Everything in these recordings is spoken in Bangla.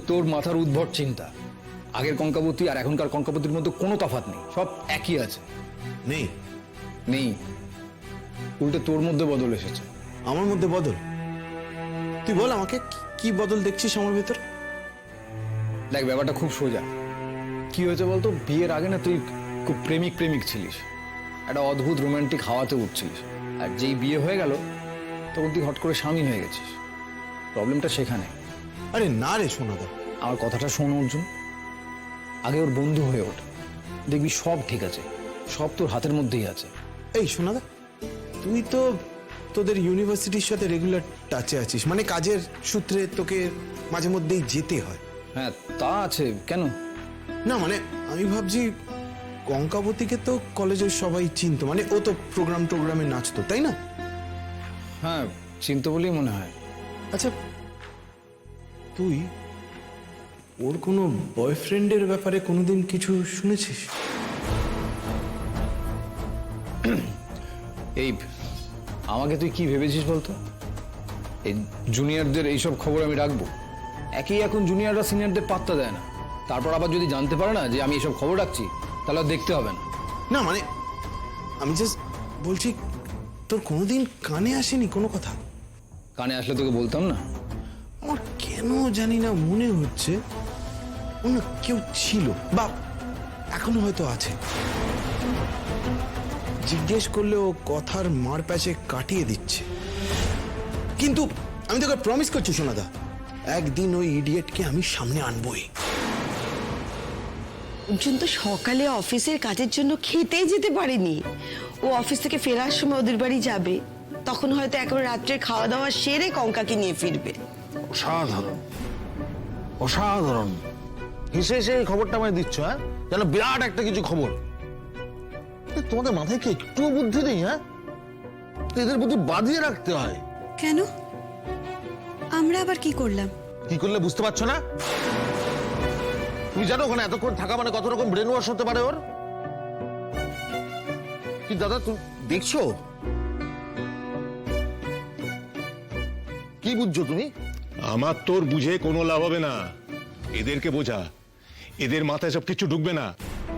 তোর মাথার উদ্ভট চিন্তা। আগের কঙ্কাবতী আর এখনকার কঙ্কাবতীর মধ্যে কোনো তফাৎ নেই, সব একই আছে। নেই? নেই, উল্টে তোর মধ্যে বদল এসেছে। আমার মধ্যে বদল? তুই বল আমাকে, কি বদল দেখছিস আমার ভেতর? দেখ, ব্যাপারটা খুব সোজা। কি হয়েছে বলতো, বিয়ের আগে না তুই খুব প্রেমিক প্রেমিক ছিলিস, একটা অদ্ভুত রোমান্টিক হাওয়াতে উঠছিলিস। আর যেই বিয়ে হয়ে গেল তখন তুই হট করে স্বামী হয়ে গেছিস। প্রবলেমটা সেখানে। আরে না রে সোনাদা, আমার কথাটা শোন অর্জুন, আগে ওর বন্ধু হয়ে ওঠ, দেখবি সব ঠিক আছে, সব তোর হাতের মধ্যেই আছে। এই সোনাদা, তুই তো তোদের ইউনিভার্সিটির সাথে রেগুলার টাচে আছিস, মানে কাজের সূত্রে তোকে মাঝে মধ্যেই যেতে হয়। হ্যাঁ তা আছে, কেন? না মানে আমি ভাবছি কঙ্কাবতীকে তো কলেজের সবাই চিনতো, মানে ও তো প্রোগ্রামে নাচতো, তাই না? হ্যাঁ চিনতে বলেই মনে হয়। আচ্ছা, তুই ওর কোনো বয়ফ্রেন্ডের ব্যাপারে কোনোদিন কিছু শুনেছিস? এই আমাকে তুই কি ভেবেছিস বলতো? এই জুনিয়রদের এইসব খবর আমি রাখবো? একই এখন জুনিয়ররা সিনিয়রদের পাত্তা দেয় না, তারপর আবার যদি জানতে পারে না যে আমি এইসব খবর রাখছি, তাহলে আর দেখতে হবে না। না মানে আমি জাস্ট বলছি, তোর কোনোদিন কানে আসেনি কোনো কথা? কানে আসলে তোকে বলতাম না? আমার কেন জানি না মনে হচ্ছে অন্য কেউ ছিল, বা এখনো হয়তো আছে। জিজ্ঞেস করলে ও কথার মার প্যাচে কাটিয়ে দিচ্ছে। কিন্তু আমি তোকে প্রমিস করছি সোনাদা, একদিন ওই ইডিয়েটকে আমি সামনে আনবই। অর্জুন তো সকালে অফিসের কাজের জন্য খেতেই যেতে পারেনি। ও অফিস থেকে ফেরার সময় ওদের বাড়ি যাবে, তখন হয়তো একেবারে রাত্রে খাওয়া দাওয়া সেরে কঙ্কাকে নিয়ে ফিরবে। অসাধারণ, অসাধারণ। হেসে হেসে এই খবরটা আমায় দিচ্ছ, হ্যাঁ? যেন বিরাট একটা কিছু খবর। তোমাদের মাথায় কি একটুও বুদ্ধি নেই? হ্যাঁ, এদের বুদ্ধি বাঁধিয়ে রাখতে হয়। কেন? আমরা আবার কি করলাম? কি করলে বুঝতে পারছো না? তুমি জানো ওখানে এতক্ষণ থাকা মানে কত রকম ব্রেন ওয়াশ হতে পারে ওর? কি দাদা তুমি দেখছো? কি বুঝছো তুমি? আমার তোর বুঝে কোনো লাভ হবে না, এদেরকে বোঝা। এদের মাথায় সব কিছু ঢুকবে না।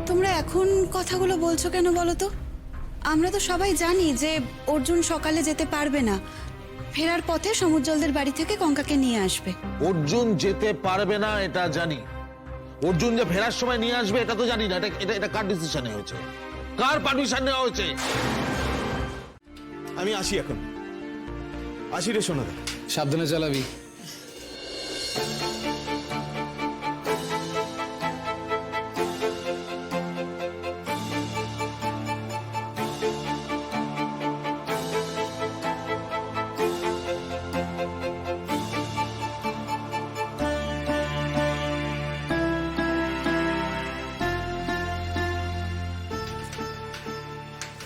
তোমরা এখন কথাগুলো বলছো কেন বলো তো? আমরা তো সবাই জানি যে অর্জুন সকালে যেতে পারবে না, ফেরার পথে সমুজ্জ্বলদের বাড়ি থেকে কঙ্কাকে নিয়ে আসবে। অর্জুন যেতে পারবে না এটা জানি, অর্জুন যে ফেরার সময় নিয়ে আসবে এটা তো জানি না। এটা কার ডিসিশনে হয়েছে, কার পারমিশন নেওয়া হয়েছে? আমি আসি এখন, আসি রে সোনাদা। সাবধানে চালাবি।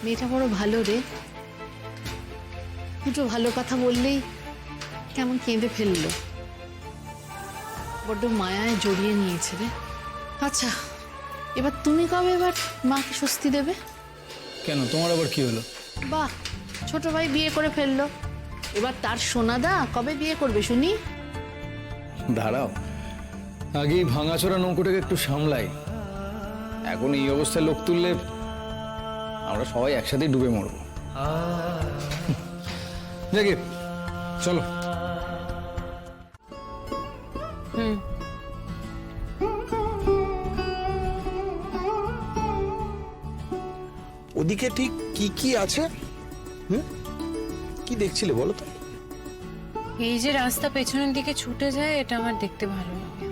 মেয়েটা বড় ভালো রে, দুটো ভালো কথা বললেই কেমন কেঁদে ফেললো, বড্ড মায়ায় জড়িয়ে নিয়েছে রে। আচ্ছা, এবার তুমি কবে এবার মাকে স্বস্তি দেবে? কেন, তোমার আবার কি হলো? বাহ, ছোট ভাই বিয়ে করে ফেললো, এবার তার সোনাদা কবে বিয়ে করবে শুনি? দাঁড়াও, আগে এই ভাঙাচোরা নৌকোটাকে একটু সামলাই। এখন এই অবস্থায় লোক তুললে আমরা সবাই একসাথে ডুবে মরবো। দেখে চলো। ওদিকে ঠিক কি কি আছে? কি দেখছিলে বলো তো? এই যে রাস্তা পেছনের দিকে ছুটে যায়, এটা আমার দেখতে ভালো লাগে।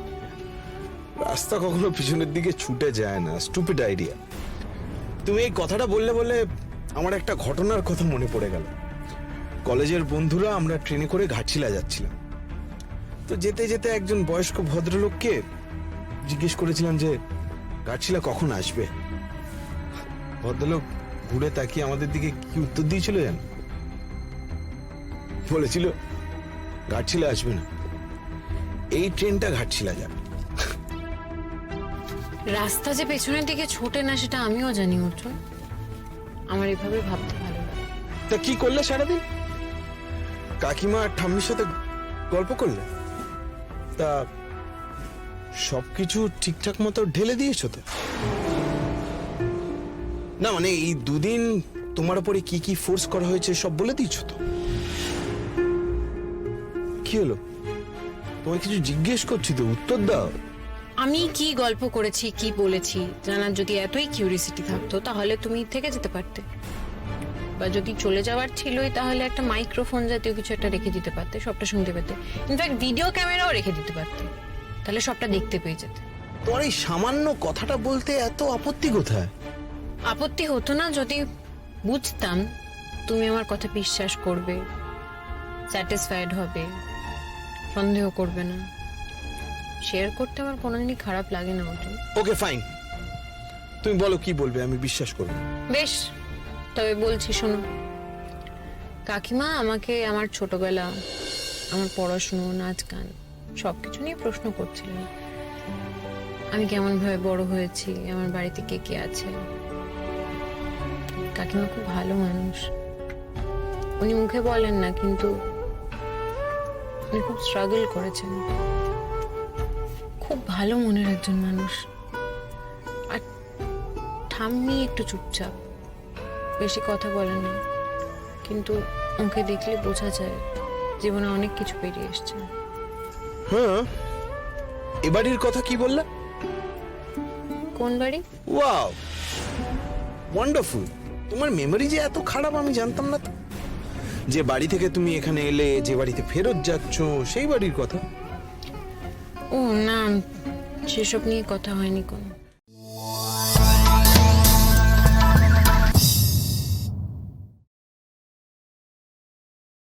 রাস্তা কখনো পিছনের দিকে ছুটে যায় না, স্টুপিড আইডিয়া। তুমি এই কথাটা বললে বলে আমার একটা ঘটনার কথা মনে পড়ে গেল। কলেজের বন্ধুরা আমরা ট্রেনে করে ঘাটশিলা যাচ্ছিলাম, তো যেতে যেতে একজন বয়স্ক ভদ্রলোককে জিজ্ঞেস করেছিলাম যে ঘাটশিলা কখন আসবে। ভদ্রলোক ঘুরে তাকিয়ে আমাদের দিকে কি উত্তর দিয়েছিল জান? বলেছিল ঘাটশিলা আসবে না, এই ট্রেনটা ঘাটশিলা যাবে। রাস্তা যে পেছনের দিকে ছোটে না সেটা আমিও জানি অর্জুন, আমার এভাবে ভাবতে ভালো লাগে। তা কি করলে সারাদিন? কাকিমা আর ঠাম্মির সাথে গল্প করলে? তা সবকিছু ঠিকঠাক মতো ঢেলে দিয়েছো তো? না মানে এই দুদিন তোমার উপরে কি কি ফোর্স করা হয়েছে সব বলে দিয়েছো তো? কি হলো, তোমায় কিছু জিজ্ঞেস করছি তো, উত্তর দাও। আমি কি গল্প করেছি, কি বলেছি জানার যদি এতই কিউরিয়াসিটি থাকতো তাহলে তুমি থেকে যেতে পারতে, বা যদি চলে যাওয়ার ছিলই তাহলে একটা মাইক্রোফোন জাতীয় কিছু একটা রেখে দিতে পারতে, সবটা শুনতে পেতে। ইনফ্যাক্ট ভিডিও ক্যামেরাও রেখে দিতে পারতে, তাহলে সবটা দেখতে পেয়ে যেতে। তোমার এই সামান্য কথাটা বলতে এত আপত্তি কোথায়? আপত্তি হতো না যদি বুঝতাম তুমি আমার কথা বিশ্বাস করবে, স্যাটিসফাইড হবে, সন্দেহ করবে না। শেয়ার করতে আমার কোনোদিনই খারাপ লাগে না অর্জুন। ওকে ফাইন, তুমি বলো কি বলবে, আমি বিশ্বাস করবো। বেশ, তবে বলছি শোনো। কাকিমা আমাকে আমার ছোটবেলা, আমার পড়াশুনো, নাচ গান সবকিছু নিয়ে প্রশ্ন করছিলেন। আমি কেমন ভাবে বড় হয়েছি, আমার বাড়িতে কে কে আছে। কাকিমা খুব ভালো মানুষ, উনি মুখে বলেন না, কিন্তু উনি খুব স্ট্রাগল করেছেন। খুব ভালো মনের একজন মানুষ। আর ঠাম্মি একটু চুপচাপ, বেশি কথা বলে না, কিন্তু ওকে দেখলে বোঝা যায় জীবনে অনেক কিছু পেরিয়ে এসছে। হ্যাঁ, এ বাড়ির কথা কি বললা? কোন বাড়ি? Wow, wonderful. তোমার মেমরি যে এত খারাপ আমি জানতাম না তো। যে বাড়ি থেকে তুমি এখানে এলে, যে বাড়িতে ফেরত যাচ্ছ, সেই বাড়ির কথা। ও না, সেসব নিয়ে কথা হয়নি কোনো।